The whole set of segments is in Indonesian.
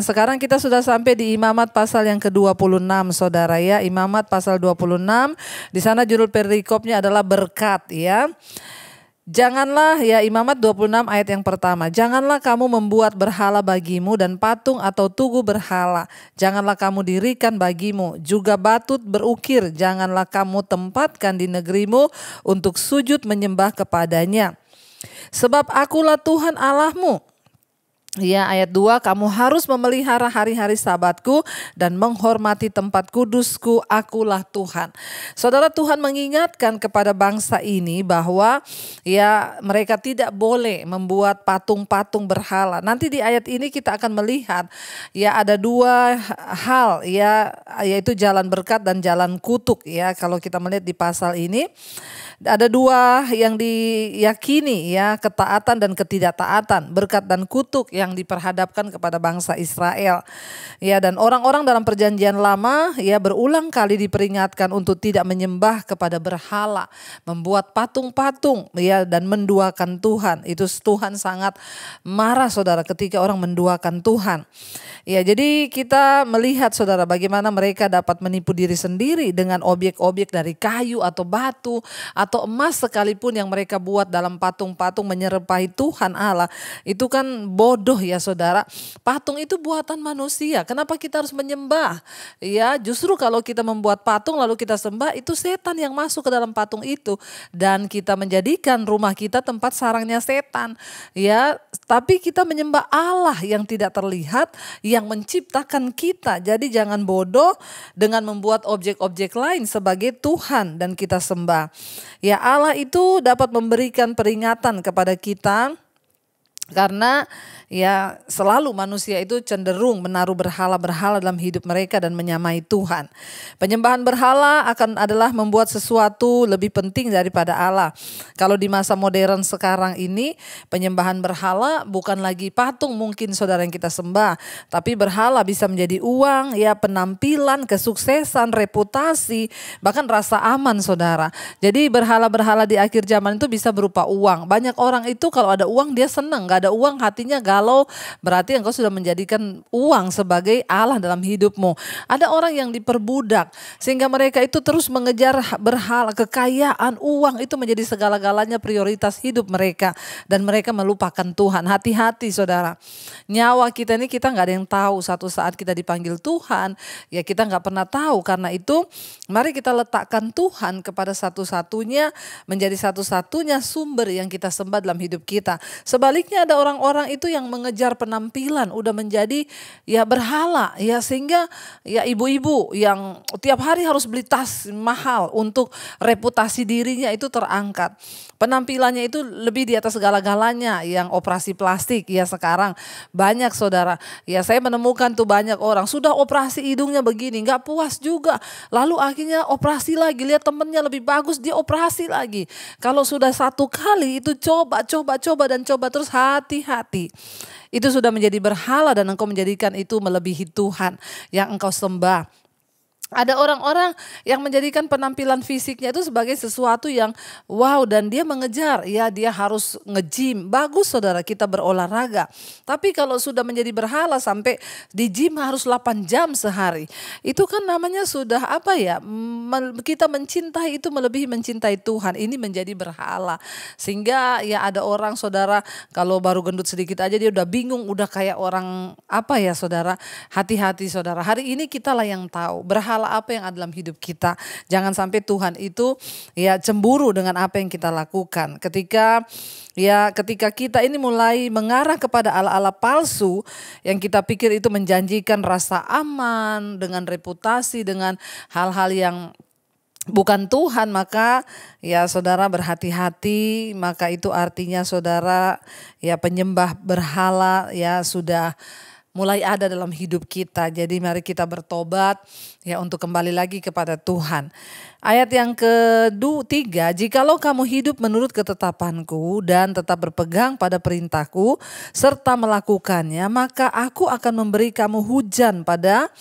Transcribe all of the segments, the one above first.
sekarang kita sudah sampai di Imamat pasal yang ke-26 saudara ya. Imamat pasal 26, di sana judul perikopnya adalah berkat ya. Janganlah ya, Imamat 26 ayat yang pertama. Janganlah kamu membuat berhala bagimu dan patung atau tugu berhala. Janganlah kamu dirikan bagimu. Juga batut berukir janganlah kamu tempatkan di negerimu untuk sujud menyembah kepadanya. Sebab akulah Tuhan Allahmu. Ya, ayat 2, kamu harus memelihara hari-hari sabatku dan menghormati tempat kudusku, akulah Tuhan. Saudara, Tuhan mengingatkan kepada bangsa ini bahwa ya mereka tidak boleh membuat patung-patung berhala. Nanti di ayat ini kita akan melihat ya ada dua hal ya, yaitu jalan berkat dan jalan kutuk ya. Kalau kita melihat di pasal ini ada dua yang diyakini ya, ketaatan dan ketidaktaatan, berkat dan kutuk yang diperhadapkan kepada bangsa Israel. Ya, dan orang-orang dalam perjanjian lama ya berulang kali diperingatkan untuk tidak menyembah kepada berhala, membuat patung-patung ya dan menduakan Tuhan. Itu Tuhan sangat marah saudara ketika orang menduakan Tuhan. Ya, jadi kita melihat saudara bagaimana mereka dapat menipu diri sendiri dengan objek-objek dari kayu atau batu atau emas sekalipun yang mereka buat dalam patung-patung menyerupai Tuhan Allah. Itu kan bodoh ya saudara. Patung itu buatan manusia. Kenapa kita harus menyembah? Ya, justru kalau kita membuat patung lalu kita sembah, itu setan yang masuk ke dalam patung itu dan kita menjadikan rumah kita tempat sarangnya setan. Ya, tapi kita menyembah Allah yang tidak terlihat, yang menciptakan kita. Jadi jangan bodoh dengan membuat objek-objek lain sebagai Tuhan dan kita sembah. Ya, Allah itu dapat memberikan peringatan kepada kita karena ya selalu manusia itu cenderung menaruh berhala-berhala dalam hidup mereka dan menyamai Tuhan. Penyembahan berhala adalah membuat sesuatu lebih penting daripada Allah. Kalau di masa modern sekarang ini, penyembahan berhala bukan lagi patung mungkin saudara yang kita sembah, tapi berhala bisa menjadi uang, ya penampilan, kesuksesan, reputasi, bahkan rasa aman saudara. Jadi berhala-berhala di akhir zaman itu bisa berupa uang. Banyak orang itu kalau ada uang dia senang, gak ada uang hatinya galau, berarti engkau sudah menjadikan uang sebagai Allah dalam hidupmu. Ada orang yang diperbudak sehingga mereka itu terus mengejar berhala, kekayaan, uang itu menjadi segala-galanya prioritas hidup mereka dan mereka melupakan Tuhan. Hati-hati saudara, nyawa kita ini kita gak ada yang tahu, satu saat kita dipanggil Tuhan ya kita gak pernah tahu. Karena itu mari kita letakkan Tuhan kepada satu-satunya, menjadi satu-satunya sumber yang kita sembah dalam hidup kita. Sebaliknya ada orang-orang itu yang mengejar penampilan, udah menjadi ya berhala ya, sehingga ya ibu-ibu yang tiap hari harus beli tas mahal untuk reputasi dirinya itu terangkat. Penampilannya itu lebih di atas segala-galanya, yang operasi plastik ya sekarang banyak saudara. Ya saya menemukan tuh banyak orang sudah operasi hidungnya begini nggak puas juga, lalu akhirnya operasi lagi, lihat temennya lebih bagus dia operasi lagi. Kalau sudah satu kali itu coba dan coba terus, hati-hati. Itu sudah menjadi berhala dan engkau menjadikan itu melebihi Tuhan yang engkau sembah. Ada orang-orang yang menjadikan penampilan fisiknya itu sebagai sesuatu yang wow, dan dia mengejar ya dia harus nge-gym. Bagus saudara kita berolahraga, tapi kalau sudah menjadi berhala sampai di gym harus 8 jam sehari, itu kan namanya sudah apa ya, kita mencintai itu melebihi mencintai Tuhan. Ini menjadi berhala. Sehingga ya ada orang saudara kalau baru gendut sedikit aja dia udah bingung, udah kayak orang apa ya saudara. Hati-hati saudara, hari ini kitalah yang tahu berhala apa yang ada dalam hidup kita. Jangan sampai Tuhan itu ya cemburu dengan apa yang kita lakukan. Ketika kita ini mulai mengarah kepada ala-ala palsu yang kita pikir itu menjanjikan rasa aman dengan reputasi, dengan hal-hal yang bukan Tuhan, maka ya saudara berhati-hati. Maka itu artinya saudara ya penyembah berhala ya sudah mulai ada dalam hidup kita. Jadi mari kita bertobat Ya, untuk kembali lagi kepada Tuhan. Ayat yang ketiga, jikalau kamu hidup menurut ketetapanku dan tetap berpegang pada perintahku serta melakukannya, maka aku akan memberi kamu hujan pada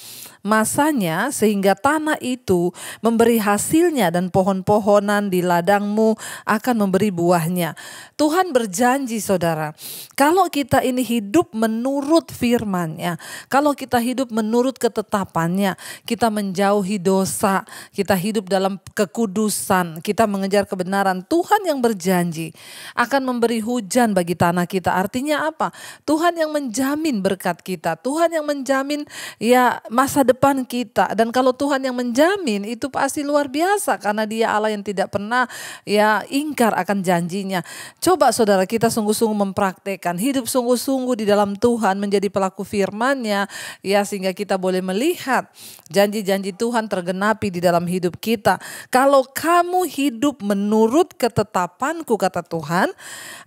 masanya sehingga tanah itu memberi hasilnya dan pohon-pohonan di ladangmu akan memberi buahnya. Tuhan berjanji saudara, kalau kita ini hidup menurut firman-Nya, kalau kita hidup menurut ketetapannya, kita menjauhi dosa, kita hidup dalam kekudusan, kita mengejar kebenaran, Tuhan yang berjanji akan memberi hujan bagi tanah kita. Artinya apa? Tuhan yang menjamin berkat kita, Tuhan yang menjamin ya masa depan kita. Dan kalau Tuhan yang menjamin, itu pasti luar biasa karena Dia Allah yang tidak pernah ya ingkar akan janjinya. Coba saudara, kita sungguh-sungguh mempraktekkan hidup sungguh-sungguh di dalam Tuhan, menjadi pelaku firman-Nya ya, sehingga kita boleh melihat janji-janji Tuhan tergenapi di dalam hidup kita. Kalau kamu hidup menurut ketetapanku, kata Tuhan,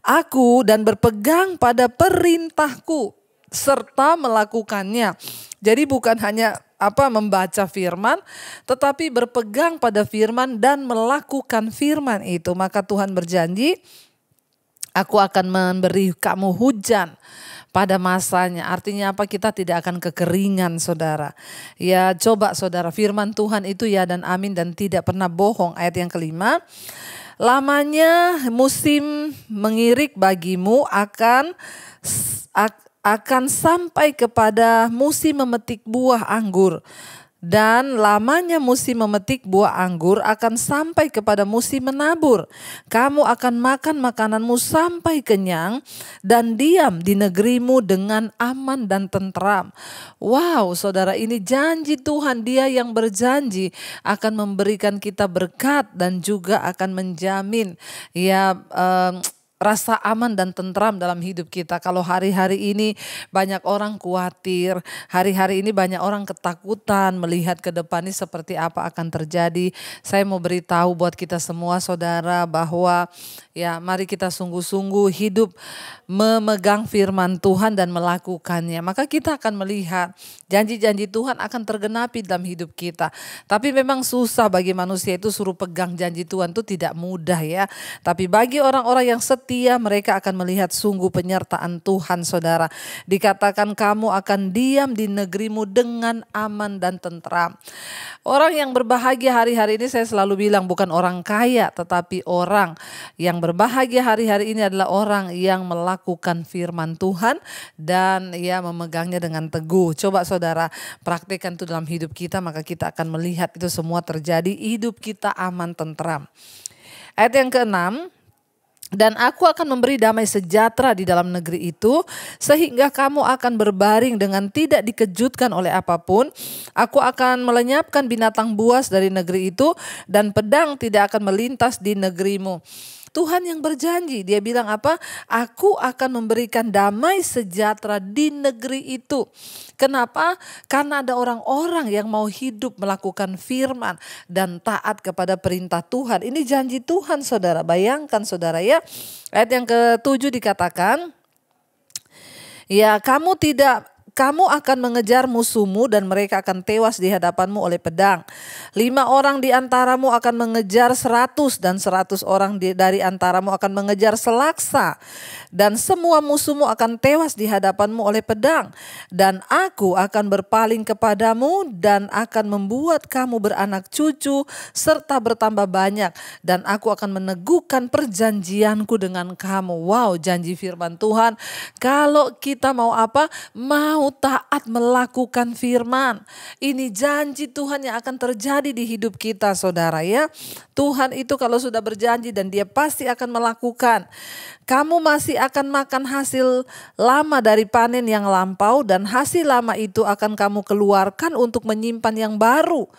aku dan berpegang pada perintahku serta melakukannya. Jadi bukan hanya membaca firman, tetapi berpegang pada firman dan melakukan firman itu. Maka Tuhan berjanji, aku akan memberi kamu hujan pada masanya. Artinya apa? Kita tidak akan kekeringan saudara. Ya coba saudara, firman Tuhan itu ya dan amin dan tidak pernah bohong. Ayat yang kelima, lamanya musim mengirik bagimu akan sampai kepada musim memetik buah anggur. Dan lamanya musim memetik buah anggur akan sampai kepada musim menabur. Kamu akan makan makananmu sampai kenyang dan diam di negerimu dengan aman dan tentram. Wow saudara, ini janji Tuhan. Dia yang berjanji akan memberikan kita berkat dan juga akan menjamin rasa aman dan tentram dalam hidup kita. Kalau hari-hari ini banyak orang khawatir, hari-hari ini banyak orang ketakutan melihat ke depan ini seperti apa akan terjadi. Saya mau beritahu buat kita semua saudara bahwa ya mari kita sungguh-sungguh hidup memegang firman Tuhan dan melakukannya. Maka kita akan melihat janji-janji Tuhan akan tergenapi dalam hidup kita. Tapi memang susah bagi manusia itu suruh pegang janji Tuhan itu tidak mudah ya. Tapi bagi orang-orang yang setia, mereka akan melihat sungguh penyertaan Tuhan saudara. Dikatakan kamu akan diam di negerimu dengan aman dan tentram. Orang yang berbahagia hari-hari ini, saya selalu bilang, bukan orang kaya, tetapi orang yang berbahagia hari-hari ini adalah orang yang melakukan firman Tuhan dan ya memegangnya dengan teguh. Coba saudara praktikkan itu dalam hidup kita, maka kita akan melihat itu semua terjadi, hidup kita aman tentram. Ayat yang ke-6, dan aku akan memberi damai sejahtera di dalam negeri itu, sehingga kamu akan berbaring dengan tidak dikejutkan oleh apapun. Aku akan melenyapkan binatang buas dari negeri itu, dan pedang tidak akan melintas di negerimu. Tuhan yang berjanji, Dia bilang apa? Aku akan memberikan damai sejahtera di negeri itu. Kenapa? Karena ada orang-orang yang mau hidup melakukan firman dan taat kepada perintah Tuhan. Ini janji Tuhan saudara. Bayangkan saudara ya. Ayat yang ke-7 dikatakan, ya kamu akan mengejar musuhmu dan mereka akan tewas di hadapanmu oleh pedang. 5 orang di antaramu akan mengejar 100 dan 100 orang dari antaramu akan mengejar selaksa. Dan semua musuhmu akan tewas di hadapanmu oleh pedang. Dan aku akan berpaling kepadamu dan akan membuat kamu beranak cucu serta bertambah banyak. Dan aku akan meneguhkan perjanjianku dengan kamu. Wow, janji firman Tuhan. Kalau kita mau apa? Mau taat melakukan firman. Ini janji Tuhan yang akan terjadi di hidup kita saudara ya. Tuhan itu kalau sudah berjanji dan Dia pasti akan melakukan. Kamu masih akan makan hasil lama dari panen yang lampau, dan hasil lama itu akan kamu keluarkan untuk menyimpan yang baru.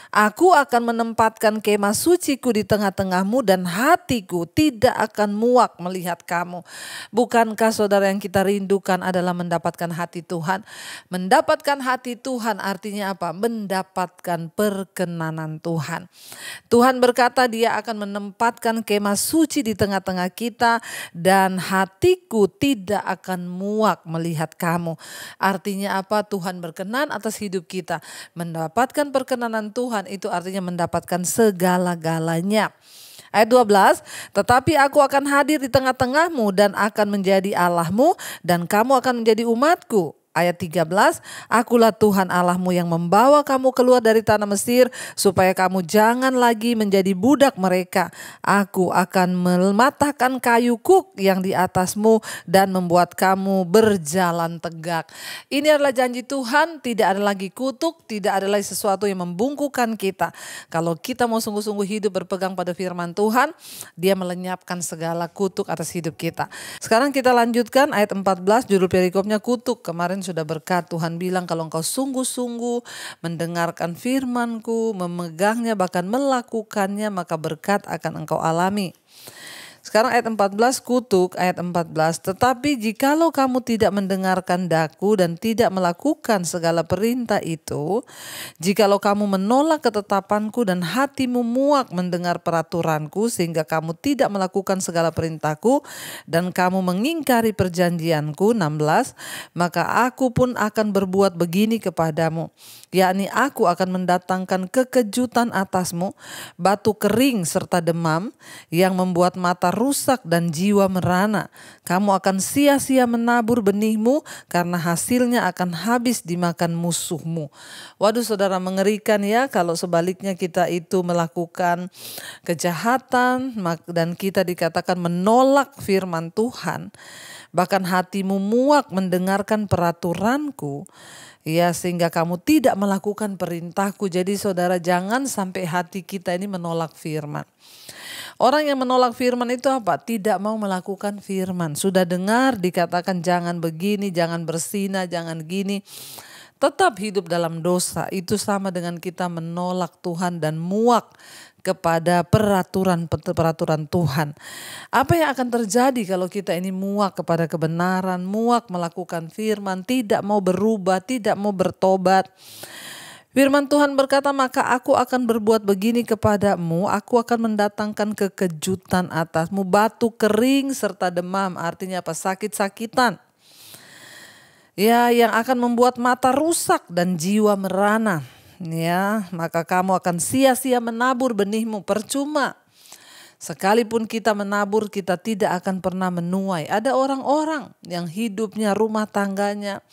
Aku akan menempatkan kemah suciku di tengah-tengahmu dan hatiku tidak akan muak melihat kamu. Bukankah saudara yang kita rindukan adalah mendapatkan hati Tuhan? Mendapatkan hati Tuhan artinya apa? Mendapatkan perkenanan Tuhan. Tuhan berkata dia akan menempatkan kemah suci di tengah-tengah kita dan hatiku tidak akan muak melihat kamu. Artinya apa? Tuhan berkenan atas hidup kita. Mendapatkan perkenanan Tuhan itu artinya mendapatkan segala-galanya. Ayat 12, tetapi aku akan hadir di tengah-tengahmu dan akan menjadi Allahmu dan kamu akan menjadi umatku. Ayat 13, akulah Tuhan Allahmu yang membawa kamu keluar dari tanah Mesir supaya kamu jangan lagi menjadi budak mereka. Aku akan mematahkan kayu kuk yang di atasmu dan membuat kamu berjalan tegak. Ini adalah janji Tuhan, tidak ada lagi kutuk, tidak ada lagi sesuatu yang membungkukkan kita. Kalau kita mau sungguh-sungguh hidup berpegang pada firman Tuhan, dia melenyapkan segala kutuk atas hidup kita. Sekarang kita lanjutkan ayat 14, judul perikopnya kutuk. Kemarin sudah berkat, Tuhan bilang kalau engkau sungguh-sungguh mendengarkan firman-Ku, memegangnya bahkan melakukannya, maka berkat akan engkau alami. Sekarang ayat 14 kutuk, ayat 14. Tetapi jikalau kamu tidak mendengarkan daku dan tidak melakukan segala perintah itu, jikalau kamu menolak ketetapanku dan hatimu muak mendengar peraturanku sehingga kamu tidak melakukan segala perintahku dan kamu mengingkari perjanjianku, 16, maka aku pun akan berbuat begini kepadamu, yakni aku akan mendatangkan kekejutan atasmu, batu kering serta demam yang membuat mata rusak dan jiwa merana. Kamu akan sia-sia menabur benihmu karena hasilnya akan habis dimakan musuhmu. Waduh saudara, mengerikan ya kalau sebaliknya kita itu melakukan kejahatan dan kita dikatakan menolak firman Tuhan. Bahkan hatimu muak mendengarkan peraturanku. Ya, sehingga kamu tidak melakukan perintahku. Jadi saudara, jangan sampai hati kita ini menolak firman. Orang yang menolak firman itu apa? Tidak mau melakukan firman. Sudah dengar dikatakan jangan begini, jangan berzina, jangan gini. Tetap hidup dalam dosa. Itu sama dengan kita menolak Tuhan dan muak kepada peraturan Tuhan. Apa yang akan terjadi kalau kita ini muak kepada kebenaran, muak melakukan firman, tidak mau berubah, tidak mau bertobat? Firman Tuhan berkata, maka aku akan berbuat begini kepadamu, aku akan mendatangkan kekejutan atasmu, batu kering serta demam, artinya apa? Sakit-sakitan. Ya, yang akan membuat mata rusak dan jiwa merana. Ya, maka kamu akan sia-sia menabur benihmu, percuma. Sekalipun kita menabur, kita tidak akan pernah menuai. Ada orang-orang yang hidupnya, rumah tangganya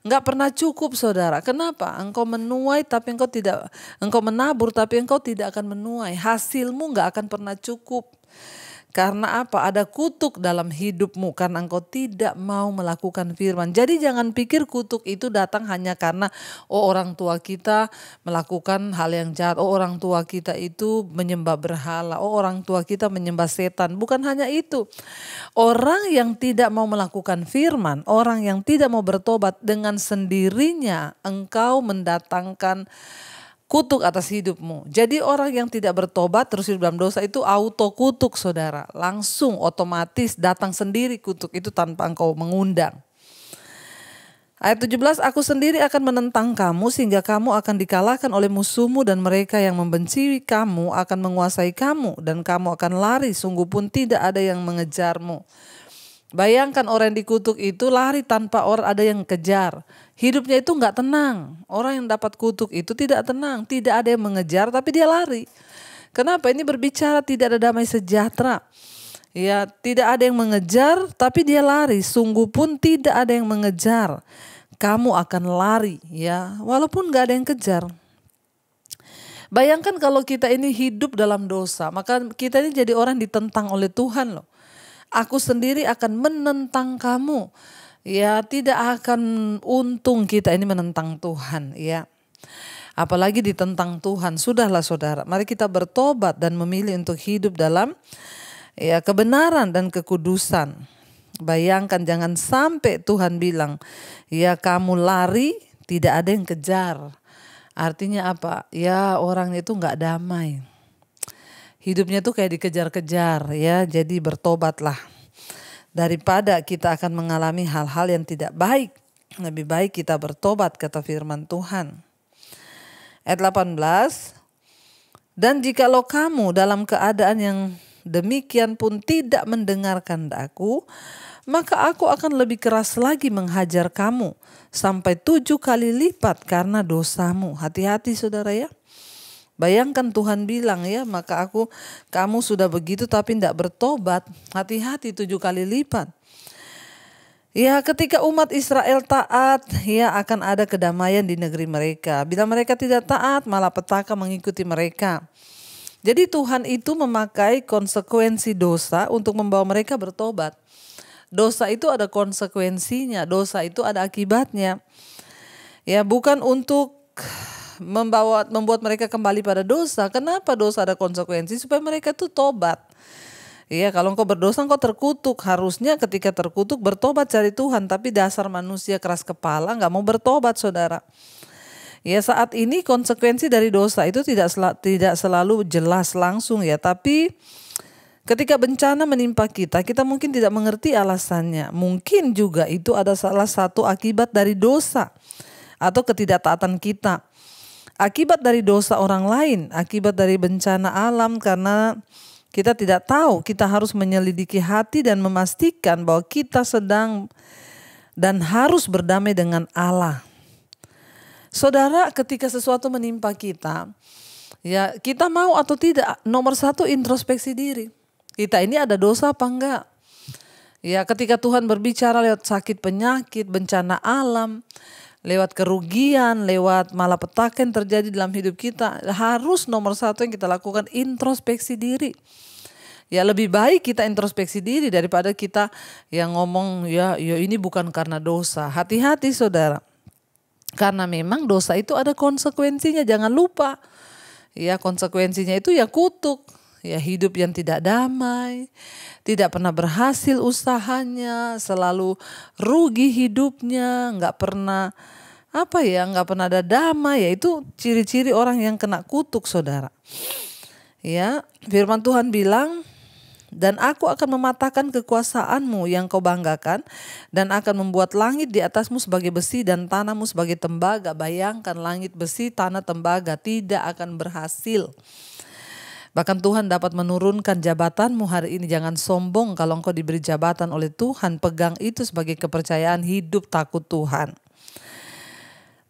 nggak pernah cukup saudara. Kenapa? Engkau menuai tapi engkau menabur tapi engkau tidak akan menuai. Hasilmu nggak akan pernah cukup. Karena apa? Ada kutuk dalam hidupmu karena engkau tidak mau melakukan firman. Jadi jangan pikir kutuk itu datang hanya karena orang tua kita melakukan hal yang jahat. Orang tua kita itu menyembah berhala. Orang tua kita menyembah setan. Bukan hanya itu. Orang yang tidak mau melakukan firman, orang yang tidak mau bertobat, dengan sendirinya engkau mendatangkan kutuk atas hidupmu. Jadi orang yang tidak bertobat terus hidup dalam dosa itu auto kutuk saudara. Langsung otomatis datang sendiri kutuk itu tanpa engkau mengundang. Ayat 17, aku sendiri akan menentang kamu sehingga kamu akan dikalahkan oleh musuhmu dan mereka yang membenci kamu akan menguasai kamu dan kamu akan lari sungguh pun tidak ada yang mengejarmu. Bayangkan orang yang dikutuk itu lari tanpa orang ada yang kejar. Hidupnya itu nggak tenang. Orang yang dapat kutuk itu tidak tenang. Tidak ada yang mengejar tapi dia lari. Kenapa? Ini berbicara tidak ada damai sejahtera. Ya, tidak ada yang mengejar tapi dia lari. Sungguh pun tidak ada yang mengejar. Kamu akan lari ya, walaupun nggak ada yang kejar. Bayangkan kalau kita ini hidup dalam dosa, maka kita ini jadi orang ditentang oleh Tuhan loh. Aku sendiri akan menentang kamu. Ya, tidak akan untung kita ini menentang Tuhan ya. Apalagi ditentang Tuhan. Sudahlah saudara, mari kita bertobat dan memilih untuk hidup dalam ya kebenaran dan kekudusan. Bayangkan jangan sampai Tuhan bilang, ya kamu lari tidak ada yang kejar. Artinya apa? Ya orang itu nggak damai. Hidupnya tuh kayak dikejar-kejar ya. Jadi bertobatlah. Daripada kita akan mengalami hal-hal yang tidak baik. Lebih baik kita bertobat, kata firman Tuhan. Ayat 18. Dan jikalau kamu dalam keadaan yang demikian pun tidak mendengarkan daku, maka aku akan lebih keras lagi menghajar kamu sampai 7 kali lipat karena dosamu. Hati-hati saudara ya. Bayangkan Tuhan bilang ya, maka kamu sudah begitu tapi tidak bertobat. Hati-hati 7 kali lipat. Ya, ketika umat Israel taat, ya akan ada kedamaian di negeri mereka. Bila mereka tidak taat, malah petaka mengikuti mereka. Jadi Tuhan itu memakai konsekuensi dosa untuk membawa mereka bertobat. Dosa itu ada konsekuensinya, dosa itu ada akibatnya. Ya, bukan untuk membuat mereka kembali pada dosa. Kenapa dosa ada konsekuensi? Supaya mereka itu tobat. Ya, kalau engkau berdosa engkau terkutuk. Harusnya ketika terkutuk bertobat cari Tuhan. Tapi dasar manusia keras kepala gak mau bertobat saudara. Ya, saat ini konsekuensi dari dosa itu tidak selalu jelas langsung ya. Tapi ketika bencana menimpa kita, kita mungkin tidak mengerti alasannya. Mungkin juga itu ada salah satu akibat dari dosa atau ketidaktaatan kita. Akibat dari dosa orang lain, akibat dari bencana alam, karena kita tidak tahu, kita harus menyelidiki hati dan memastikan bahwa kita sedang dan harus berdamai dengan Allah. Saudara, ketika sesuatu menimpa kita, ya kita mau atau tidak, nomor 1 introspeksi diri. Kita ini ada dosa apa enggak? Ya, ketika Tuhan berbicara lewat sakit penyakit, bencana alam, lewat kerugian, lewat malapetaka yang terjadi dalam hidup kita, harus nomor 1 yang kita lakukan introspeksi diri. Ya, lebih baik kita introspeksi diri daripada kita yang ngomong ya ini bukan karena dosa. Hati-hati saudara. Karena memang dosa itu ada konsekuensinya, jangan lupa. Ya, konsekuensinya itu ya kutuk. Ya, hidup yang tidak damai, tidak pernah berhasil usahanya, selalu rugi hidupnya, nggak pernah ada damai. Ya, itu ciri-ciri orang yang kena kutuk saudara. Ya, firman Tuhan bilang, dan aku akan mematahkan kekuasaanmu yang kau banggakan, dan akan membuat langit di atasmu sebagai besi dan tanahmu sebagai tembaga. Bayangkan, langit besi, tanah tembaga, tidak akan berhasil. Bahkan Tuhan dapat menurunkan jabatanmu hari ini. Jangan sombong kalau engkau diberi jabatan oleh Tuhan. Pegang itu sebagai kepercayaan hidup takut Tuhan.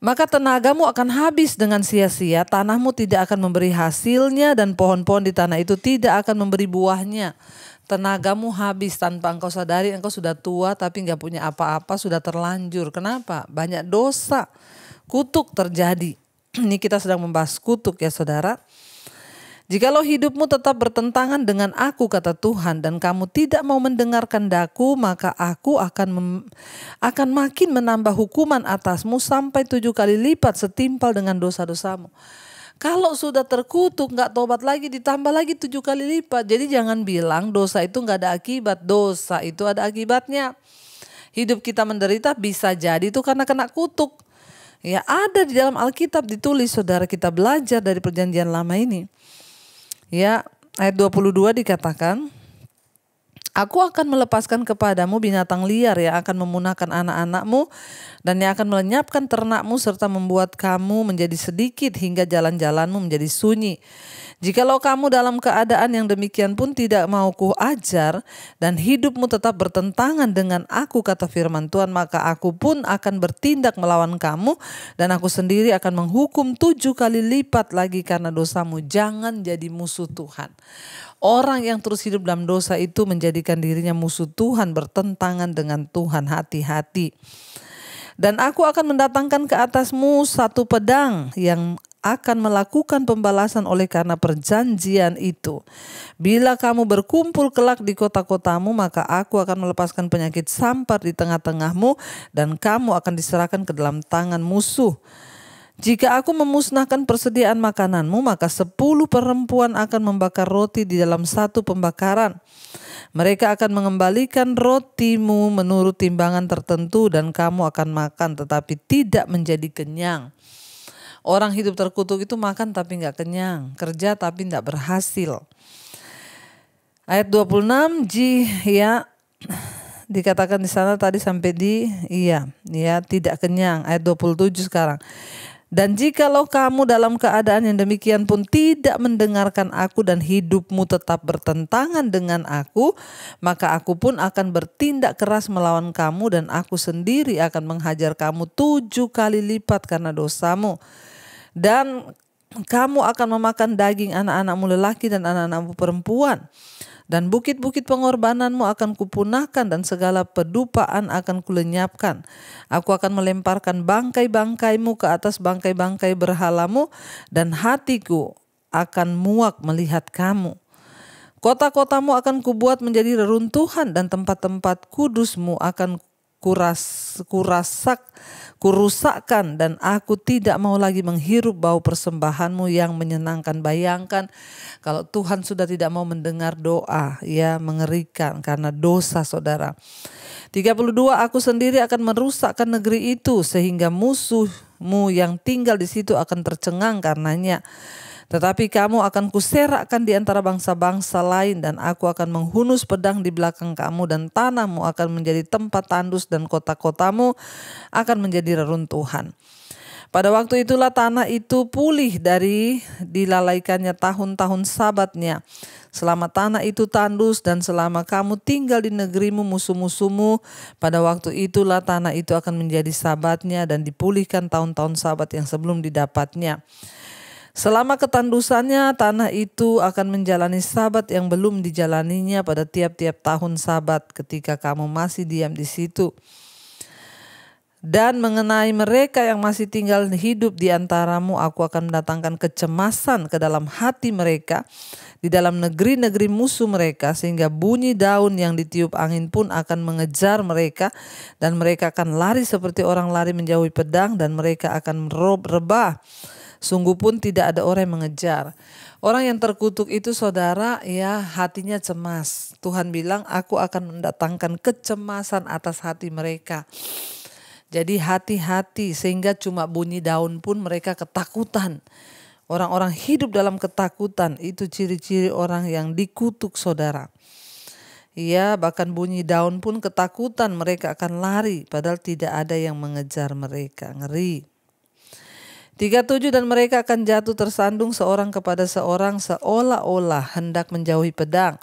Maka tenagamu akan habis dengan sia-sia. Tanahmu tidak akan memberi hasilnya dan pohon-pohon di tanah itu tidak akan memberi buahnya. Tenagamu habis tanpa engkau sadari. Engkau sudah tua tapi gak punya apa-apa, sudah terlanjur. Kenapa? Banyak dosa. Kutuk terjadi. Ini kita sedang membahas kutuk ya saudara. Jikalau hidupmu tetap bertentangan dengan aku, kata Tuhan, dan kamu tidak mau mendengarkan daku, maka aku akan makin menambah hukuman atasmu sampai 7 kali lipat setimpal dengan dosa-dosamu. Kalau sudah terkutuk, gak tobat lagi, ditambah lagi 7 kali lipat. Jadi jangan bilang dosa itu gak ada akibat. Dosa itu ada akibatnya. Hidup kita menderita bisa jadi itu karena kena kutuk. Ya, ada di dalam Alkitab ditulis saudara, kita belajar dari perjanjian lama ini. Ya, ayat 22 dikatakan, aku akan melepaskan kepadamu binatang liar yang akan memunahkan anak-anakmu dan yang akan melenyapkan ternakmu serta membuat kamu menjadi sedikit hingga jalan-jalanmu menjadi sunyi. Jikalau kamu dalam keadaan yang demikian pun tidak mau kuajar dan hidupmu tetap bertentangan dengan aku, kata firman Tuhan, maka aku pun akan bertindak melawan kamu dan aku sendiri akan menghukum 7 kali lipat lagi karena dosamu. Jangan jadi musuh Tuhan. Orang yang terus hidup dalam dosa itu menjadikan dirinya musuh Tuhan, bertentangan dengan Tuhan. Hati-hati. Dan aku akan mendatangkan ke atasmu satu pedang yang akan melakukan pembalasan oleh karena perjanjian itu. Bila kamu berkumpul kelak di kota-kotamu, maka aku akan melepaskan penyakit sampar di tengah-tengahmu dan kamu akan diserahkan ke dalam tangan musuh. Jika aku memusnahkan persediaan makananmu, maka 10 perempuan akan membakar roti di dalam satu pembakaran. Mereka akan mengembalikan rotimu menurut timbangan tertentu dan kamu akan makan tetapi tidak menjadi kenyang. Orang hidup terkutuk itu makan tapi nggak kenyang, kerja tapi nggak berhasil. Ayat 26 ya dikatakan di sana tadi sampai di tidak kenyang. Ayat 27 sekarang. Dan jikalau kamu dalam keadaan yang demikian pun tidak mendengarkan aku dan hidupmu tetap bertentangan dengan aku, maka aku pun akan bertindak keras melawan kamu dan aku sendiri akan menghajar kamu 7 kali lipat karena dosamu. Dan kamu akan memakan daging anak-anakmu lelaki dan anak-anakmu perempuan. Dan bukit-bukit pengorbananmu akan kupunahkan dan segala pedupaan akan kulenyapkan. Aku akan melemparkan bangkai-bangkaimu ke atas bangkai-bangkai berhalamu dan hatiku akan muak melihat kamu. Kota-kotamu akan kubuat menjadi reruntuhan dan tempat-tempat kudusmu akan kurusakkan dan aku tidak mau lagi menghirup bau persembahanmu yang menyenangkan. Bayangkan kalau Tuhan sudah tidak mau mendengar doa, ya mengerikan karena dosa saudara. 32, aku sendiri akan merusakkan negeri itu sehingga musuhmu yang tinggal di situ akan tercengang karenanya. Tetapi kamu akan kuserakkan di antara bangsa-bangsa lain dan aku akan menghunus pedang di belakang kamu dan tanahmu akan menjadi tempat tandus dan kota-kotamu akan menjadi reruntuhan. Pada waktu itulah tanah itu pulih dari dilalaikannya tahun-tahun sabatnya. Selama tanah itu tandus dan selama kamu tinggal di negerimu musuh-musuhmu, pada waktu itulah tanah itu akan menjadi sabatnya dan dipulihkan tahun-tahun sabat yang sebelum didapatnya. Selama ketandusannya, tanah itu akan menjalani sabat yang belum dijalaninya pada tiap-tiap tahun sabat ketika kamu masih diam di situ. Dan mengenai mereka yang masih tinggal hidup di antaramu, aku akan mendatangkan kecemasan ke dalam hati mereka di dalam negeri-negeri musuh mereka, sehingga bunyi daun yang ditiup angin pun akan mengejar mereka, dan mereka akan lari seperti orang lari menjauhi pedang, dan mereka akan rebah. Sungguh pun tidak ada orang yang mengejar. Orang yang terkutuk itu saudara, ya hatinya cemas. Tuhan bilang, aku akan mendatangkan kecemasan atas hati mereka. Jadi hati-hati sehingga cuma bunyi daun pun mereka ketakutan. Orang-orang hidup dalam ketakutan itu ciri-ciri orang yang dikutuk saudara. Ya, bahkan bunyi daun pun ketakutan, mereka akan lari padahal tidak ada yang mengejar mereka. Ngeri. 37, dan mereka akan jatuh tersandung seorang kepada seorang seolah-olah hendak menjauhi pedang.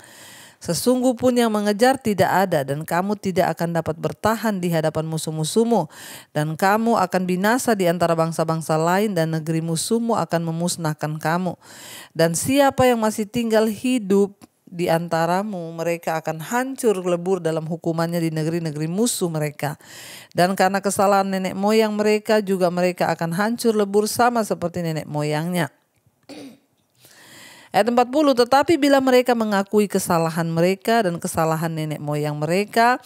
Sesungguh pun yang mengejar tidak ada dan kamu tidak akan dapat bertahan di hadapan musuh-musuhmu. Dan kamu akan binasa di antara bangsa-bangsa lain dan negeri musuhmu akan memusnahkan kamu. Dan siapa yang masih tinggal hidup di antaramu, mereka akan hancur lebur dalam hukumannya di negeri-negeri musuh mereka. Dan karena kesalahan nenek moyang mereka juga mereka akan hancur lebur sama seperti nenek moyangnya. Ayat 40, tetapi bila mereka mengakui kesalahan mereka dan kesalahan nenek moyang mereka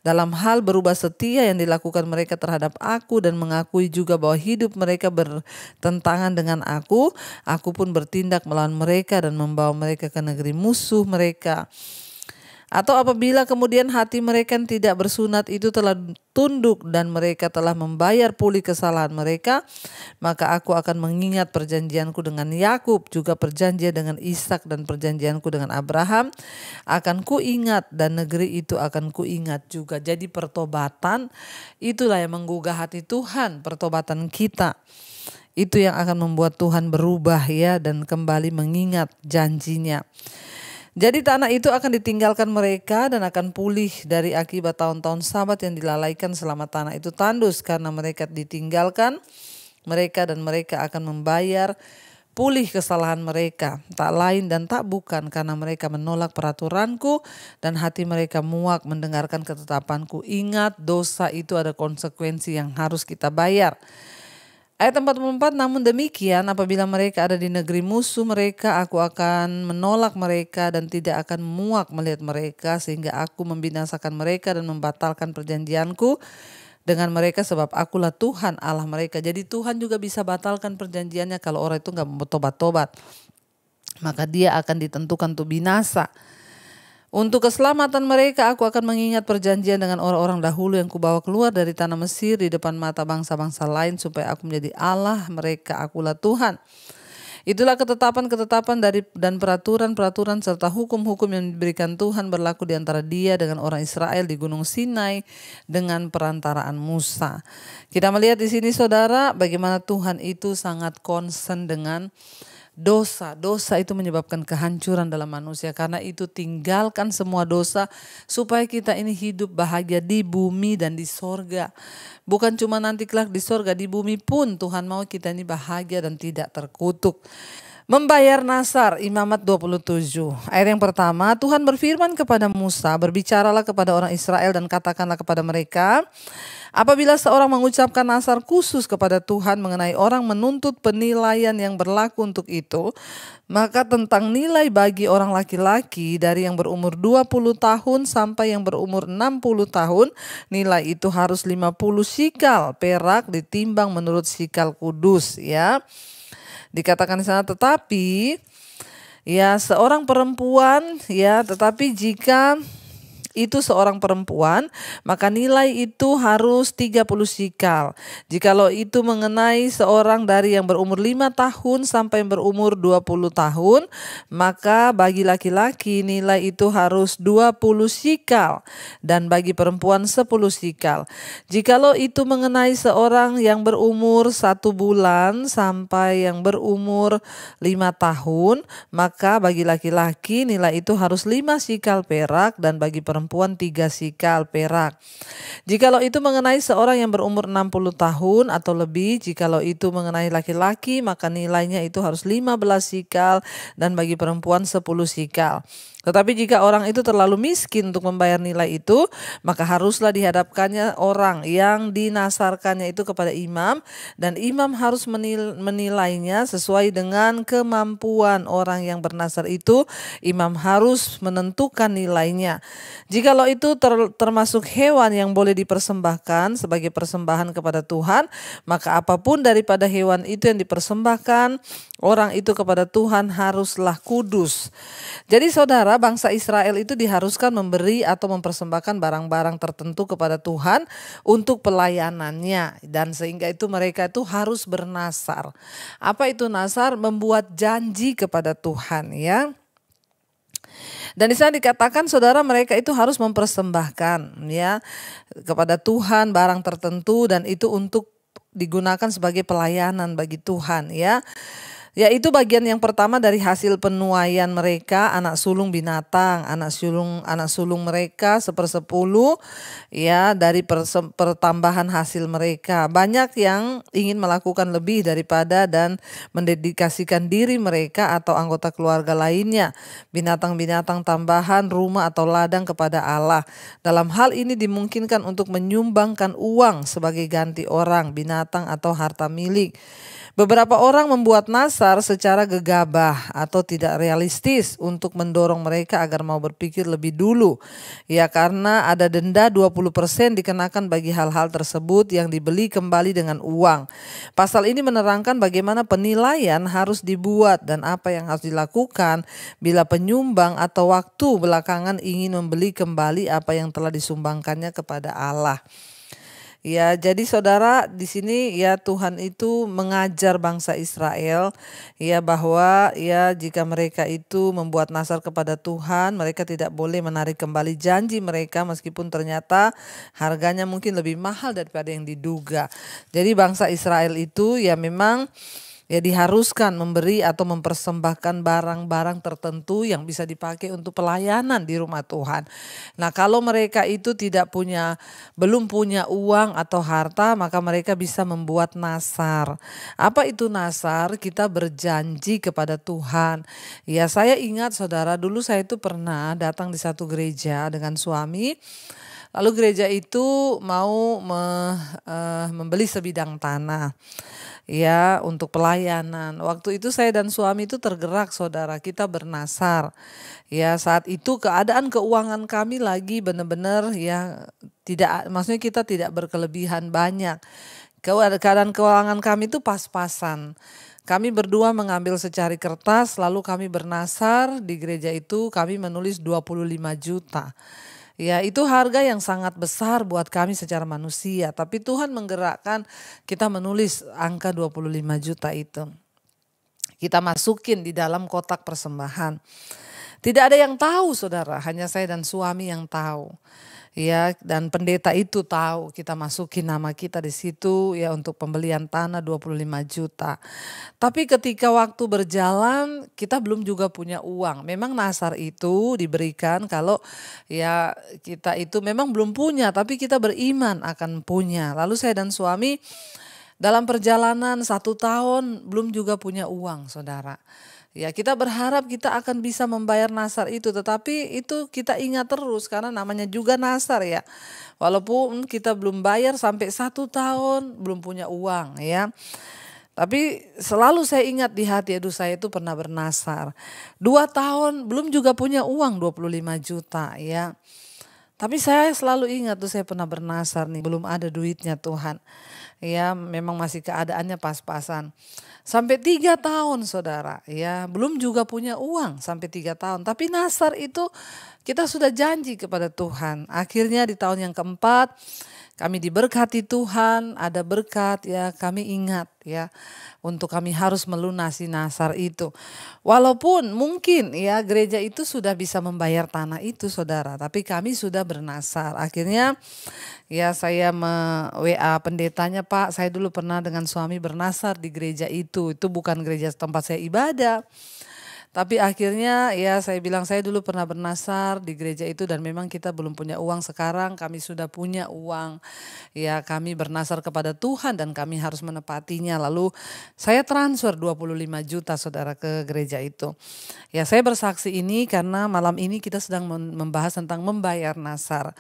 dalam hal berubah setia yang dilakukan mereka terhadap aku dan mengakui juga bahwa hidup mereka bertentangan dengan aku pun bertindak melawan mereka dan membawa mereka ke negeri musuh mereka. Atau apabila kemudian hati mereka yang tidak bersunat itu telah tunduk dan mereka telah membayar pulih kesalahan mereka, maka aku akan mengingat perjanjianku dengan Yakub, juga perjanjian dengan Ishak dan perjanjianku dengan Abraham akan kuingat dan negeri itu akan kuingat juga. Jadi pertobatan itulah yang menggugah hati Tuhan, pertobatan kita. Itu yang akan membuat Tuhan berubah ya dan kembali mengingat janjinya. Jadi tanah itu akan ditinggalkan mereka dan akan pulih dari akibat tahun-tahun sabat yang dilalaikan selama tanah itu tandus. Karena mereka ditinggalkan mereka dan mereka akan membayar pulih kesalahan mereka. Tak lain dan tak bukan karena mereka menolak peraturanku dan hati mereka muak mendengarkan ketetapanku. Ingat, dosa itu ada konsekuensi yang harus kita bayar. Ayat 44, namun demikian apabila mereka ada di negeri musuh mereka, aku akan menolak mereka dan tidak akan muak melihat mereka sehingga aku membinasakan mereka dan membatalkan perjanjianku dengan mereka sebab akulah Tuhan Allah mereka. Jadi Tuhan juga bisa batalkan perjanjiannya kalau orang itu gak mau tobat-tobat. Maka dia akan ditentukan untuk binasa. Untuk keselamatan mereka aku akan mengingat perjanjian dengan orang-orang dahulu yang kubawa keluar dari tanah Mesir di depan mata bangsa-bangsa lain supaya aku menjadi Allah mereka, akulah Tuhan. Itulah ketetapan-ketetapan dan peraturan-peraturan serta hukum-hukum yang diberikan Tuhan berlaku di antara dia dengan orang Israel di Gunung Sinai dengan perantaraan Musa. Kita melihat di sini saudara bagaimana Tuhan itu sangat concern dengan dosa. Dosa itu menyebabkan kehancuran dalam manusia. Karena itu tinggalkan semua dosa supaya kita ini hidup bahagia di bumi dan di sorga. Bukan cuma nanti kelak di sorga, di bumi pun Tuhan mau kita ini bahagia dan tidak terkutuk. Membayar nasar, Imamat 27. Ayat yang pertama, Tuhan berfirman kepada Musa, berbicaralah kepada orang Israel dan katakanlah kepada mereka, apabila seorang mengucapkan nasar khusus kepada Tuhan mengenai orang menuntut penilaian yang berlaku untuk itu, maka tentang nilai bagi orang laki-laki dari yang berumur 20 tahun sampai yang berumur 60 tahun, nilai itu harus 50 sikal perak ditimbang menurut sikal kudus, ya. Dikatakan di sana tetapi ya seorang perempuan ya, tetapi jika itu seorang perempuan, maka nilai itu harus 30 sikal. Jikalau itu mengenai seorang dari yang berumur 5 tahun sampai yang berumur 20 tahun, maka bagi laki-laki nilai itu harus 20 sikal dan bagi perempuan 10 sikal. Jikalau itu mengenai seorang yang berumur 1 bulan sampai yang berumur 5 tahun, maka bagi laki-laki nilai itu harus 5 sikal perak dan bagi perempuan 3 sikal perak. Jikalau itu mengenai seorang yang berumur 60 tahun atau lebih, jikalau itu mengenai laki-laki, maka nilainya itu harus 15 sikal dan bagi perempuan 10 sikal. Tetapi jika orang itu terlalu miskin untuk membayar nilai itu, maka haruslah dihadapkannya orang yang dinasarkannya itu kepada imam, dan imam harus menilainya sesuai dengan kemampuan orang yang bernasar itu. Imam harus menentukan nilainya. Jikalau itu termasuk hewan yang boleh dipersembahkan sebagai persembahan kepada Tuhan, maka apapun daripada hewan itu yang dipersembahkan orang itu kepada Tuhan haruslah kudus. Jadi saudara, bangsa Israel itu diharuskan memberi atau mempersembahkan barang-barang tertentu kepada Tuhan untuk pelayanannya, dan sehingga itu mereka itu harus bernasar. Apa itu nasar? Membuat janji kepada Tuhan, ya. Dan di sana dikatakan saudara mereka itu harus mempersembahkan ya kepada Tuhan barang tertentu, dan itu untuk digunakan sebagai pelayanan bagi Tuhan, ya. Yaitu bagian yang pertama dari hasil penuaian mereka, anak sulung binatang, anak sulung mereka 1/10 ya dari pertambahan hasil mereka. Banyak yang ingin melakukan lebih daripada dan mendedikasikan diri mereka atau anggota keluarga lainnya, binatang-binatang tambahan, rumah atau ladang kepada Allah. Dalam hal ini dimungkinkan untuk menyumbangkan uang sebagai ganti orang, binatang atau harta milik. Beberapa orang membuat nasar secara gegabah atau tidak realistis untuk mendorong mereka agar mau berpikir lebih dulu. Ya, karena ada denda 20% dikenakan bagi hal-hal tersebut yang dibeli kembali dengan uang. Pasal ini menerangkan bagaimana penilaian harus dibuat dan apa yang harus dilakukan bila penyumbang atau waktu belakangan ingin membeli kembali apa yang telah disumbangkannya kepada Allah. Ya, jadi saudara di sini ya Tuhan itu mengajar bangsa Israel ya bahwa ya jika mereka itu membuat nasar kepada Tuhan, mereka tidak boleh menarik kembali janji mereka meskipun ternyata harganya mungkin lebih mahal daripada yang diduga. Jadi bangsa Israel itu ya memang ya diharuskan memberi atau mempersembahkan barang-barang tertentu yang bisa dipakai untuk pelayanan di rumah Tuhan. Nah, kalau mereka itu belum punya uang atau harta, maka mereka bisa membuat nasar. Apa itu nasar? Kita berjanji kepada Tuhan. Ya, saya ingat saudara, dulu saya itu pernah datang di satu gereja dengan suami. Lalu gereja itu mau membeli sebidang tanah ya untuk pelayanan. Waktu itu saya dan suami itu tergerak saudara, kita bernasar. Ya saat itu keadaan keuangan kami lagi benar-benar ya maksudnya kita tidak berkelebihan banyak. Keadaan keuangan kami itu pas-pasan. Kami berdua mengambil secari kertas, lalu kami bernasar di gereja itu, kami menulis 25 juta. Ya, itu harga yang sangat besar buat kami secara manusia, tapi Tuhan menggerakkan kita menulis angka 25 juta itu. Kita masukin di dalam kotak persembahan. Tidak ada yang tahu, saudara, hanya saya dan suami yang tahu. Ya, dan pendeta itu tahu kita masukin nama kita di situ ya untuk pembelian tanah 25 juta. Tapi ketika waktu berjalan kita belum juga punya uang. Memang nasar itu diberikan kalau ya kita itu memang belum punya, tapi kita beriman akan punya. Lalu saya dan suami dalam perjalanan 1 tahun belum juga punya uang, saudara. Ya, kita berharap kita akan bisa membayar nasar itu, tetapi itu kita ingat terus karena namanya juga nasar ya. Walaupun kita belum bayar sampai 1 tahun belum punya uang ya. Tapi selalu saya ingat di hati, aduh saya itu pernah bernasar. 2 tahun belum juga punya uang 25 juta ya. Tapi saya selalu ingat tuh saya pernah bernasar nih, belum ada duitnya Tuhan. Ya, memang masih keadaannya pas-pasan. Sampai 3 tahun saudara, ya belum juga punya uang sampai 3 tahun. Tapi nasar itu kita sudah janji kepada Tuhan. Akhirnya di tahun yang keempat kami diberkati Tuhan, ada berkat ya, kami ingat ya untuk kami harus melunasi nasar itu. Walaupun mungkin ya gereja itu sudah bisa membayar tanah itu saudara, tapi kami sudah bernasar. Akhirnya ya saya WA pendetanya, Pak saya dulu pernah dengan suami bernasar di gereja itu bukan gereja tempat saya ibadah. Tapi akhirnya ya saya bilang saya dulu pernah bernasar di gereja itu dan memang kita belum punya uang, sekarang kami sudah punya uang. Ya kami bernasar kepada Tuhan dan kami harus menepatinya. Lalu saya transfer 25 juta saudara ke gereja itu. Ya saya bersaksi ini karena malam ini kita sedang membahas tentang membayar nasar.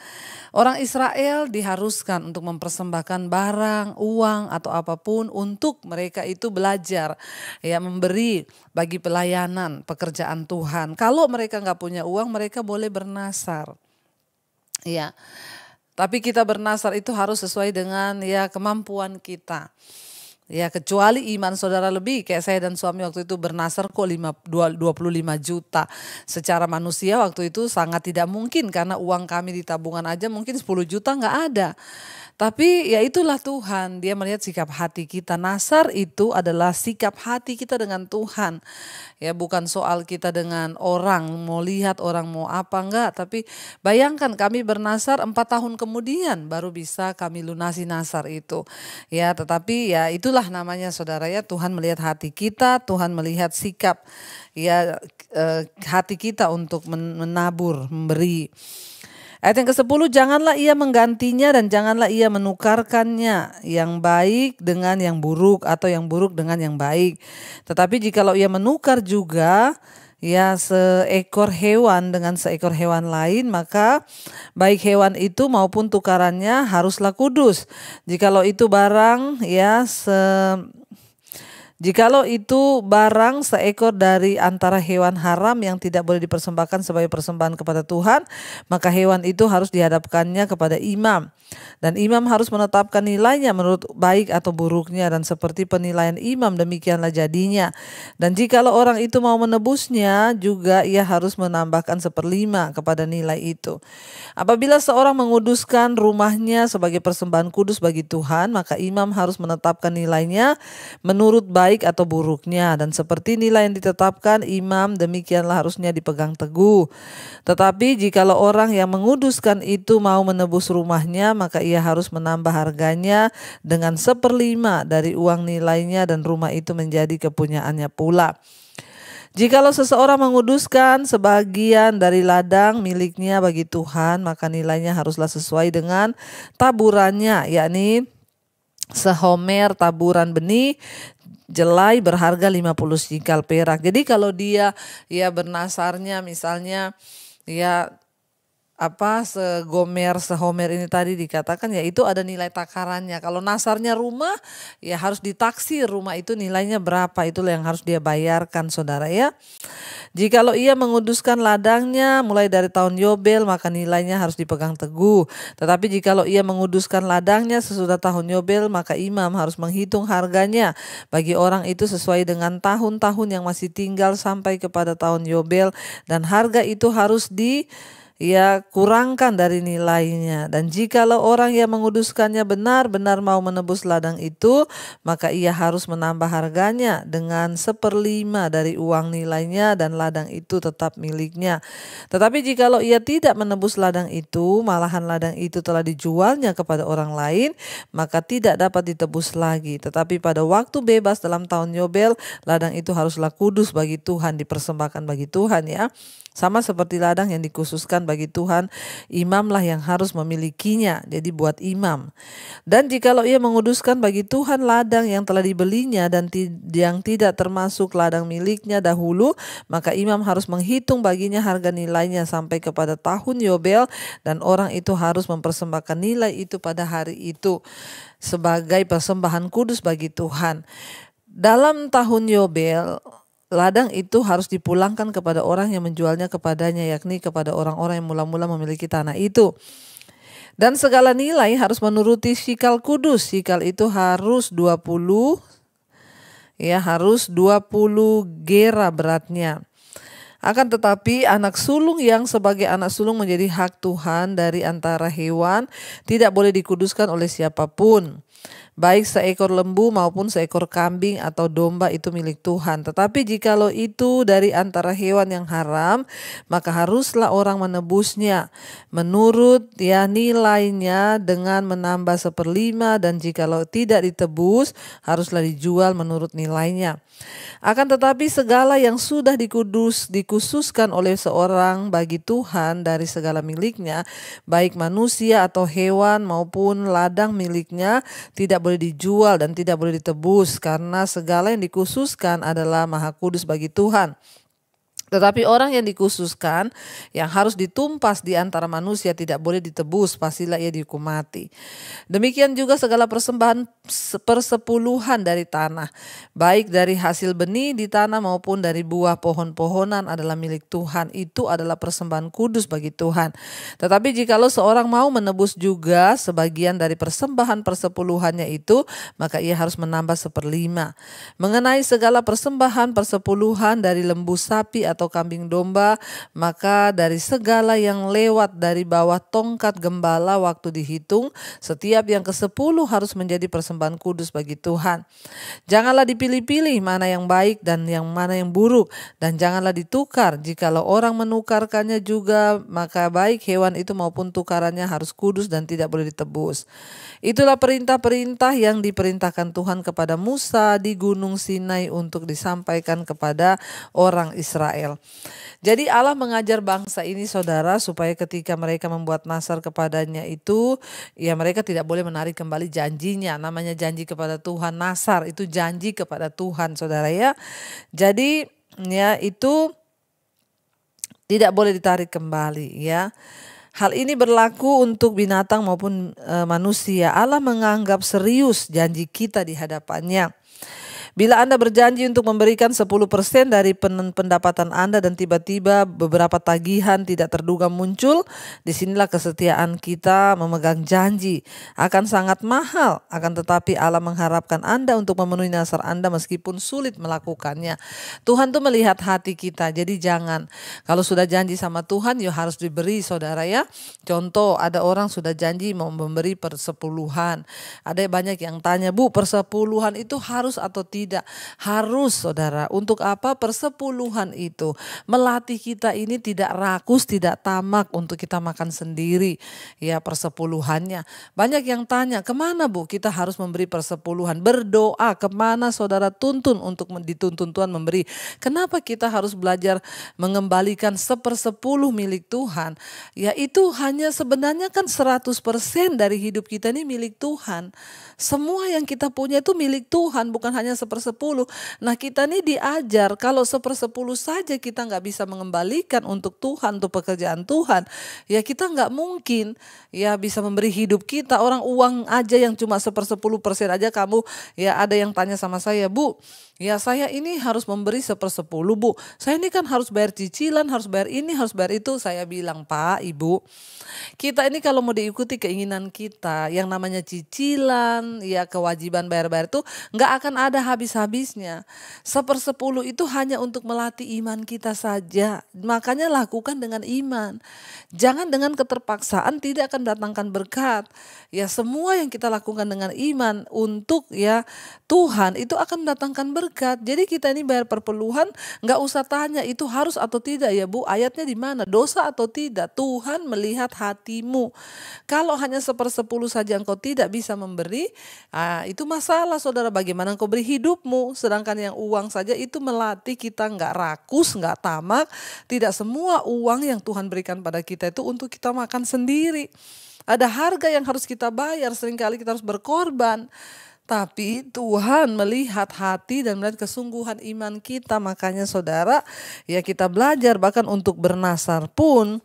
Orang Israel diharuskan untuk mempersembahkan barang, uang atau apapun untuk mereka itu belajar. Ya memberi bagi pelayanan pekerjaan Tuhan. Kalau mereka nggak punya uang, mereka boleh bernasar. Ya, tapi kita bernasar itu harus sesuai dengan ya kemampuan kita. Ya kecuali iman saudara lebih, kayak saya dan suami waktu itu bernasar kok 25 juta. Secara manusia waktu itu sangat tidak mungkin karena uang kami di tabungan aja mungkin 10 juta nggak ada. Tapi ya itulah Tuhan, dia melihat sikap hati kita. Nasar itu adalah sikap hati kita dengan Tuhan. Ya bukan soal kita dengan orang, mau lihat orang mau apa enggak. Tapi bayangkan kami bernasar 4 tahun kemudian baru bisa kami lunasi nasar itu. Ya tetapi ya itulah namanya saudara ya, Tuhan melihat hati kita, Tuhan melihat sikap ya hati kita untuk menabur, memberi. Ayat yang ke-10, janganlah ia menggantinya dan janganlah ia menukarkannya yang baik dengan yang buruk atau yang buruk dengan yang baik. Tetapi jikalau ia menukar juga ya seekor hewan dengan seekor hewan lain, maka baik hewan itu maupun tukarannya haruslah kudus. Jikalau itu barang ya jikalau itu barang seekor dari antara hewan haram yang tidak boleh dipersembahkan sebagai persembahan kepada Tuhan, maka hewan itu harus dihadapkannya kepada imam. Dan imam harus menetapkan nilainya menurut baik atau buruknya, dan seperti penilaian imam demikianlah jadinya. Dan jikalau orang itu mau menebusnya juga ia harus menambahkan 1/5 kepada nilai itu. Apabila seorang menguduskan rumahnya sebagai persembahan kudus bagi Tuhan, maka imam harus menetapkan nilainya menurut baik atau buruknya, dan seperti nilai yang ditetapkan imam demikianlah harusnya dipegang teguh. Tetapi jikalau orang yang menguduskan itu mau menebus rumahnya, maka ia harus menambah harganya dengan 1/5 dari uang nilainya dan rumah itu menjadi kepunyaannya pula. Jikalau seseorang menguduskan sebagian dari ladang miliknya bagi Tuhan, maka nilainya haruslah sesuai dengan taburannya, yakni sehomer taburan benih jelai berharga 50 sikal perak. Jadi kalau dia ya bernasarnya misalnya ya segomer sehomer ini tadi dikatakan, ya itu ada nilai takarannya. Kalau nasarnya rumah, ya harus ditaksir rumah itu nilainya berapa, itulah yang harus dia bayarkan, saudara ya. Jikalau ia menguduskan ladangnya mulai dari tahun Yobel, maka nilainya harus dipegang teguh. Tetapi jikalau ia menguduskan ladangnya sesudah tahun Yobel, maka imam harus menghitung harganya bagi orang itu sesuai dengan tahun-tahun yang masih tinggal sampai kepada tahun Yobel, dan harga itu harus kurangkan dari nilainya. Dan jikalau orang yang menguduskannya benar-benar mau menebus ladang itu, maka ia harus menambah harganya dengan 1/5 dari uang nilainya, dan ladang itu tetap miliknya. Tetapi jikalau ia tidak menebus ladang itu, malahan ladang itu telah dijualnya kepada orang lain, maka tidak dapat ditebus lagi. Tetapi pada waktu bebas dalam tahun Yobel, ladang itu haruslah kudus bagi Tuhan, dipersembahkan bagi Tuhan ya. Sama seperti ladang yang dikhususkan bagi Tuhan, imamlah yang harus memilikinya, jadi buat imam. Dan jikalau ia menguduskan bagi Tuhan ladang yang telah dibelinya dan yang tidak termasuk ladang miliknya dahulu, maka imam harus menghitung baginya harga nilainya sampai kepada tahun Yobel, dan orang itu harus mempersembahkan nilai itu pada hari itu sebagai persembahan kudus bagi Tuhan. Dalam tahun Yobel, ladang itu harus dipulangkan kepada orang yang menjualnya kepadanya, yakni kepada orang-orang yang mula-mula memiliki tanah itu. Dan segala nilai harus menuruti sikal kudus. Sikal itu harus 20 gera beratnya. Akan tetapi anak sulung yang sebagai anak sulung menjadi hak Tuhan dari antara hewan tidak boleh dikuduskan oleh siapapun. Baik seekor lembu maupun seekor kambing atau domba itu milik Tuhan. Tetapi jikalau itu dari antara hewan yang haram, maka haruslah orang menebusnya menurut nilainya dengan menambah 1/5, dan jikalau tidak ditebus, haruslah dijual menurut nilainya. Akan tetapi segala yang sudah dikhususkan oleh seorang bagi Tuhan dari segala miliknya, baik manusia atau hewan maupun ladang miliknya, tidak boleh dijual dan tidak boleh ditebus, karena segala yang dikhususkan adalah maha kudus bagi Tuhan. Tetapi orang yang dikhususkan, yang harus ditumpas di antara manusia, tidak boleh ditebus, pastilah ia dihukum mati. Demikian juga segala persembahan persepuluhan dari tanah, baik dari hasil benih di tanah maupun dari buah pohon-pohonan, adalah milik Tuhan. Itu adalah persembahan kudus bagi Tuhan. Tetapi jikalau seorang mau menebus juga sebagian dari persembahan persepuluhannya itu, maka ia harus menambah 1/5. Mengenai segala persembahan persepuluhan dari lembu sapi atau kambing domba, maka dari segala yang lewat dari bawah tongkat gembala waktu dihitung, setiap yang ke-10 harus menjadi persembahan kudus bagi Tuhan. Janganlah dipilih-pilih mana yang baik dan yang mana yang buruk, dan janganlah ditukar. Jikalau orang menukarkannya juga, maka baik hewan itu maupun tukarannya harus kudus dan tidak boleh ditebus. Itulah perintah-perintah yang diperintahkan Tuhan kepada Musa di Gunung Sinai untuk disampaikan kepada orang Israel. Jadi Allah mengajar bangsa ini, saudara, supaya ketika mereka membuat nasar kepadanya itu, ya mereka tidak boleh menarik kembali janjinya. Namanya janji kepada Tuhan, nasar itu janji kepada Tuhan, saudara ya. Jadi ya itu tidak boleh ditarik kembali ya. Hal ini berlaku untuk binatang maupun manusia. Allah menganggap serius janji kita di hadapannya. Bila Anda berjanji untuk memberikan 10% dari pendapatan Anda dan tiba-tiba beberapa tagihan tidak terduga muncul, disinilah kesetiaan kita memegang janji. Akan sangat mahal, akan tetapi Allah mengharapkan Anda untuk memenuhi nasar Anda meskipun sulit melakukannya. Tuhan tuh melihat hati kita, jadi jangan. Kalau sudah janji sama Tuhan, ya harus diberi, saudara ya. Contoh, ada orang sudah janji mau memberi persepuluhan. Ada banyak yang tanya, Bu, persepuluhan itu harus atau tidak? Harus, saudara. Untuk apa? Persepuluhan itu melatih kita ini tidak rakus, tidak tamak untuk kita makan sendiri. Ya, persepuluhannya. Banyak yang tanya, kemana Bu kita harus memberi persepuluhan? Berdoa, kemana saudara tuntun untuk dituntun Tuhan memberi? Kenapa kita harus belajar mengembalikan 1/10 milik Tuhan? Ya, itu hanya sebenarnya kan 100% dari hidup kita ini milik Tuhan. Semua yang kita punya itu milik Tuhan, bukan hanya 1/10 1/10. Nah kita nih diajar kalau 1/10 saja kita nggak bisa mengembalikan untuk Tuhan, untuk pekerjaan Tuhan, ya kita nggak mungkin ya bisa memberi hidup kita. Orang uang aja yang cuma 1/10% aja kamu, ya ada yang tanya sama saya, Bu, ya saya ini harus memberi 1/10 Bu. Saya ini kan harus bayar cicilan, harus bayar ini, harus bayar itu. Saya bilang, Pak, Ibu, kita ini kalau mau diikuti keinginan kita, yang namanya cicilan, ya kewajiban bayar-bayar itu nggak akan ada habis-habisnya. 1/10 itu hanya untuk melatih iman kita saja. Makanya lakukan dengan iman. Jangan dengan keterpaksaan, tidak akan datangkan berkat. Ya semua yang kita lakukan dengan iman untuk ya Tuhan itu akan mendatangkan berkat. Jadi kita ini bayar perpuluhan nggak usah tanya itu harus atau tidak ya Bu. Ayatnya di mana? Dosa atau tidak? Tuhan melihat hatimu. Kalau hanya 1/10 saja engkau tidak bisa memberi, itu masalah saudara. Bagaimana engkau beri hidupmu? Sedangkan yang uang saja itu melatih kita nggak rakus, nggak tamak. Tidak semua uang yang Tuhan berikan pada kita itu untuk kita makan sendiri. Ada harga yang harus kita bayar, seringkali kita harus berkorban. Tapi Tuhan melihat hati dan melihat kesungguhan iman kita. Makanya saudara, ya kita belajar bahkan untuk bernasar pun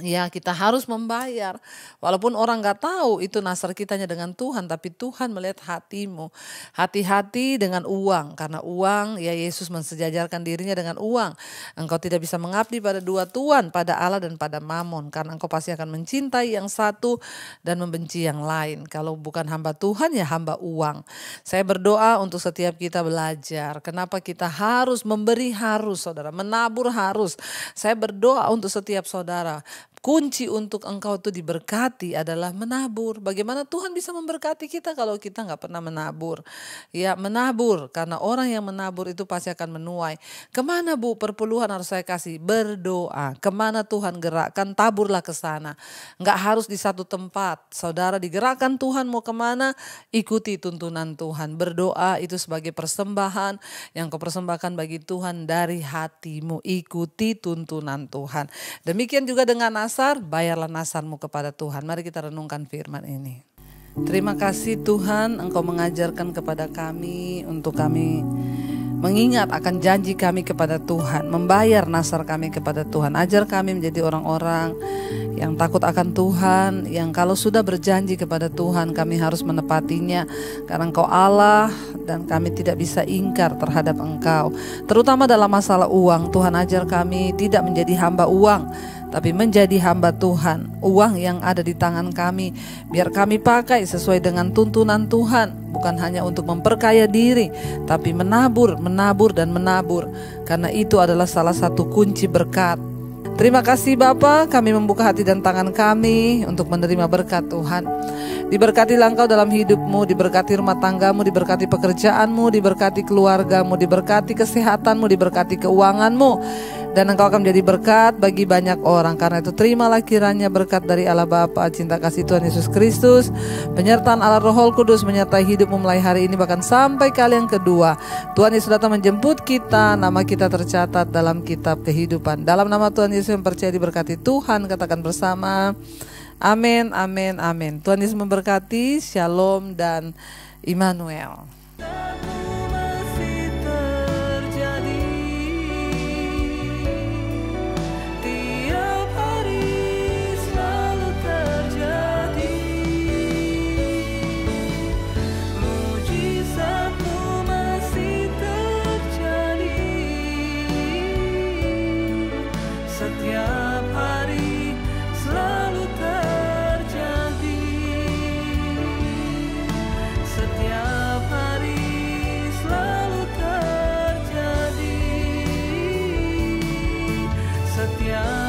ya kita harus membayar. Walaupun orang gak tahu itu nasar kitanya dengan Tuhan, tapi Tuhan melihat hatimu. Hati-hati dengan uang, karena uang ya Yesus mensejajarkan dirinya dengan uang. Engkau tidak bisa mengabdi pada dua tuan, pada Allah dan pada Mamon, karena engkau pasti akan mencintai yang satu dan membenci yang lain. Kalau bukan hamba Tuhan ya hamba uang. Saya berdoa untuk setiap kita belajar. Kenapa kita harus memberi, harus saudara, menabur harus. Saya berdoa untuk setiap saudara. Kunci untuk engkau itu diberkati adalah menabur. Bagaimana Tuhan bisa memberkati kita kalau kita nggak pernah menabur? Ya menabur, karena orang yang menabur itu pasti akan menuai. Kemana Bu perpuluhan harus saya kasih? Berdoa. Kemana Tuhan gerakkan, taburlah ke sana. Nggak harus di satu tempat. Saudara digerakkan Tuhan mau kemana? Ikuti tuntunan Tuhan. Berdoa itu sebagai persembahan yang kau persembahkan bagi Tuhan dari hatimu. Ikuti tuntunan Tuhan. Demikian juga dengan nasar, bayarlah nasarmu kepada Tuhan. Mari kita renungkan firman ini. Terima kasih Tuhan, Engkau mengajarkan kepada kami untuk kami mengingat akan janji kami kepada Tuhan, membayar nasar kami kepada Tuhan. Ajar kami menjadi orang-orang yang takut akan Tuhan, yang kalau sudah berjanji kepada Tuhan kami harus menepatinya, karena Engkau Allah dan kami tidak bisa ingkar terhadap Engkau. Terutama dalam masalah uang, Tuhan ajar kami tidak menjadi hamba uang, tapi menjadi hamba Tuhan. Uang yang ada di tangan kami biar kami pakai sesuai dengan tuntunan Tuhan, bukan hanya untuk memperkaya diri, tapi menabur, menabur dan menabur, karena itu adalah salah satu kunci berkat. Terima kasih Bapa, kami membuka hati dan tangan kami untuk menerima berkat Tuhan. Diberkatilah Engkau dalam hidupmu, diberkati rumah tanggamu, diberkati pekerjaanmu, diberkati keluargamu, diberkati kesehatanmu, diberkati keuanganmu. Dan Engkau akan menjadi berkat bagi banyak orang. Karena itu terimalah kiranya berkat dari Allah Bapa, cinta kasih Tuhan Yesus Kristus, penyertaan Allah Roh Kudus menyertai hidupmu mulai hari ini bahkan sampai kali yang kedua. Tuhan Yesus datang menjemput kita, nama kita tercatat dalam kitab kehidupan. Dalam nama Tuhan Yesus yang percaya diberkati Tuhan, katakan bersama, amin, amin, amin. Tuhan Yesus memberkati, shalom dan Immanuel. Setiap hari selalu terjadi. Setiap hari selalu terjadi. Setiap